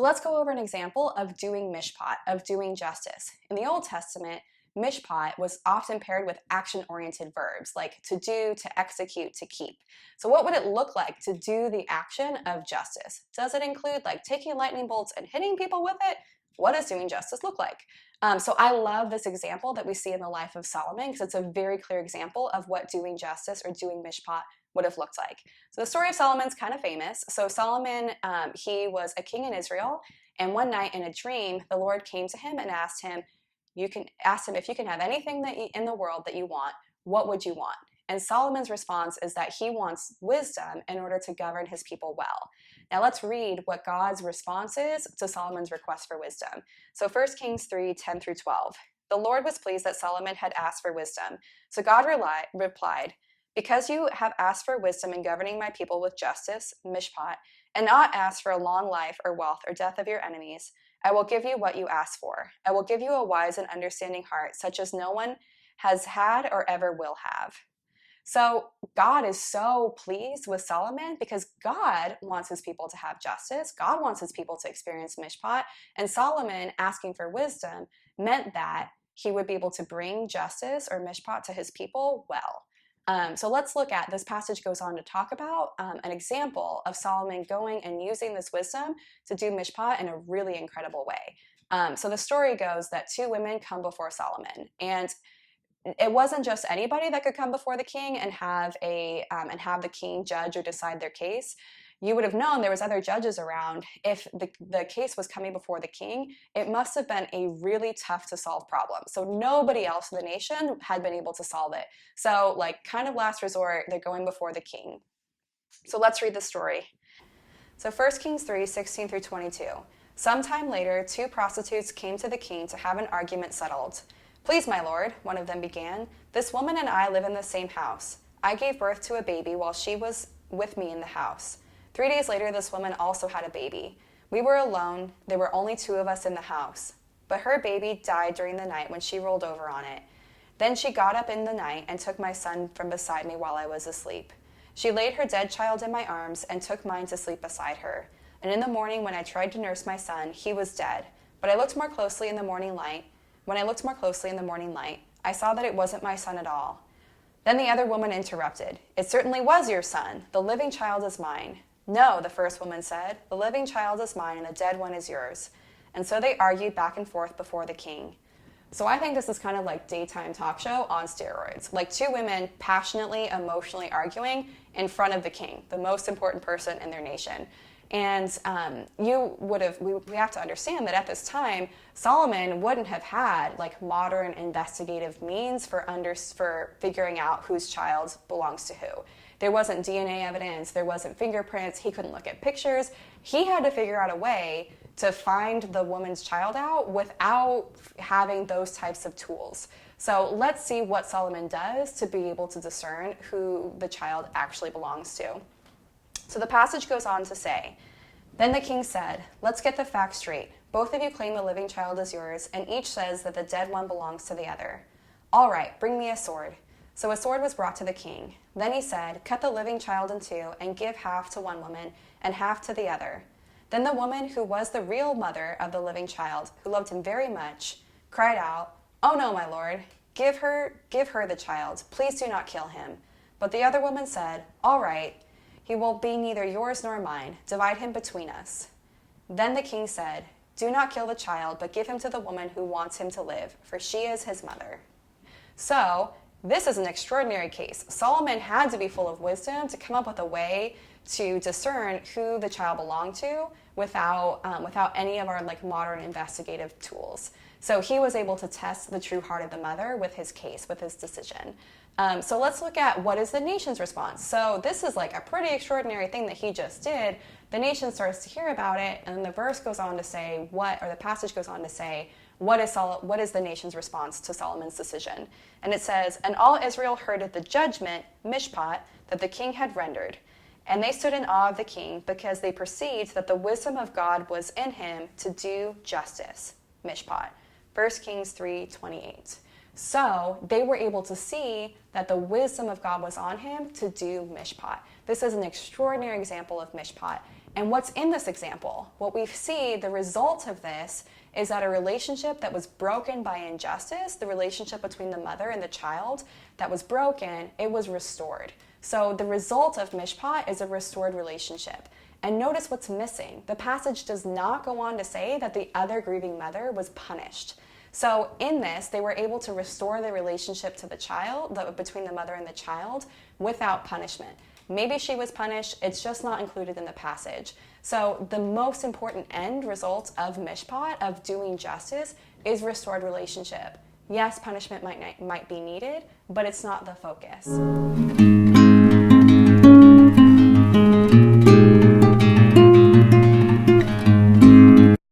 So let's go over an example of doing mishpat, of doing justice. In the Old Testament, mishpat was often paired with action-oriented verbs like to do, to execute, to keep. So what would it look like to do the action of justice? Does it include like taking lightning bolts and hitting people with it? What does doing justice look like? So I love this example that we see in the life of Solomon because it's a very clear example of what doing justice or doing mishpat would have looked like. So the story of Solomon's kind of famous. So Solomon, he was a king in Israel, and one night in a dream, the Lord came to him and asked him if you can have anything in the world that you want, what would you want? And Solomon's response is that he wants wisdom in order to govern his people well. Now let's read what God's response is to Solomon's request for wisdom. So 1 Kings 3:10 through 12. The Lord was pleased that Solomon had asked for wisdom. So God replied, because you have asked for wisdom in governing my people with justice, mishpat, and not asked for a long life or wealth or death of your enemies, I will give you what you ask for. I will give you a wise and understanding heart, such as no one has had or ever will have. So God is so pleased with Solomon because God wants his people to have justice. God wants his people to experience mishpat. And Solomon asking for wisdom meant that he would be able to bring justice or mishpat to his people well. So let's look at this passage goes on to talk about an example of Solomon going and using this wisdom to do mishpat in a really incredible way. So the story goes that two women come before Solomon, and it wasn't just anybody that could come before the king and have the king judge or decide their case. You would have known there was other judges around. If the case was coming before the king, it must have been a really tough to solve problem. So nobody else in the nation had been able to solve it. So like kind of last resort, they're going before the king. So let's read the story. So 1 Kings 3:16 through 22. Sometime later, two prostitutes came to the king to have an argument settled. Please, my lord, one of them began, this woman and I live in the same house. I gave birth to a baby while she was with me in the house. 3 days later, this woman also had a baby. We were alone. There were only two of us in the house. But her baby died during the night when she rolled over on it. Then she got up in the night and took my son from beside me while I was asleep. She laid her dead child in my arms and took mine to sleep beside her. And in the morning, when I tried to nurse my son, he was dead. But I looked more closely in the morning light. When I looked more closely in the morning light, I saw that it wasn't my son at all. Then the other woman interrupted. It certainly was your son. The living child is mine. No, the first woman said, the living child is mine and the dead one is yours. And so they argued back and forth before the king. So I think this is kind of like daytime talk show on steroids. Like two women passionately, emotionally arguing in front of the king, the most important person in their nation. And we have to understand that at this time, Solomon wouldn't have had like modern investigative means for figuring out whose child belongs to who. There wasn't DNA evidence, there wasn't fingerprints, he couldn't look at pictures. He had to figure out a way to find the woman's child out without having those types of tools. So let's see what Solomon does to be able to discern who the child actually belongs to. So the passage goes on to say, then the king said, let's get the facts straight. Both of you claim the living child is yours, and each says that the dead one belongs to the other. All right, bring me a sword. So a sword was brought to the king. Then he said, cut the living child in two and give half to one woman and half to the other. Then the woman who was the real mother of the living child, who loved him very much, cried out, oh no, my lord, give her the child. Please do not kill him. But the other woman said, all right, he will be neither yours nor mine. Divide him between us. Then the king said, do not kill the child, but give him to the woman who wants him to live, for she is his mother. So this is an extraordinary case. Solomon had to be full of wisdom to come up with a way to discern who the child belonged to without any of our like modern investigative tools. So he was able to test the true heart of the mother with his case, with his decision. So let's look at what is the nation's response. So this is like a pretty extraordinary thing that he just did. The nation starts to hear about it, and then the verse goes on to say the passage goes on to say, what is the nation's response to Solomon's decision? And it says, and all Israel heard of the judgment, mishpat, that the king had rendered. And they stood in awe of the king because they perceived that the wisdom of God was in him to do justice, mishpat. 1 Kings 3:28. So they were able to see that the wisdom of God was on him to do mishpat. This is an extraordinary example of mishpat. And what's in this example? What we see, the result of this is that a relationship that was broken by injustice, the relationship between the mother and the child that was broken, it was restored. So the result of mishpat is a restored relationship. And notice what's missing. The passage does not go on to say that the other grieving mother was punished. So in this, they were able to restore the relationship to the child, between the mother and the child, without punishment. Maybe she was punished, it's just not included in the passage. So the most important end result of mishpat, of doing justice, is restored relationship. Yes, punishment might be needed, but it's not the focus.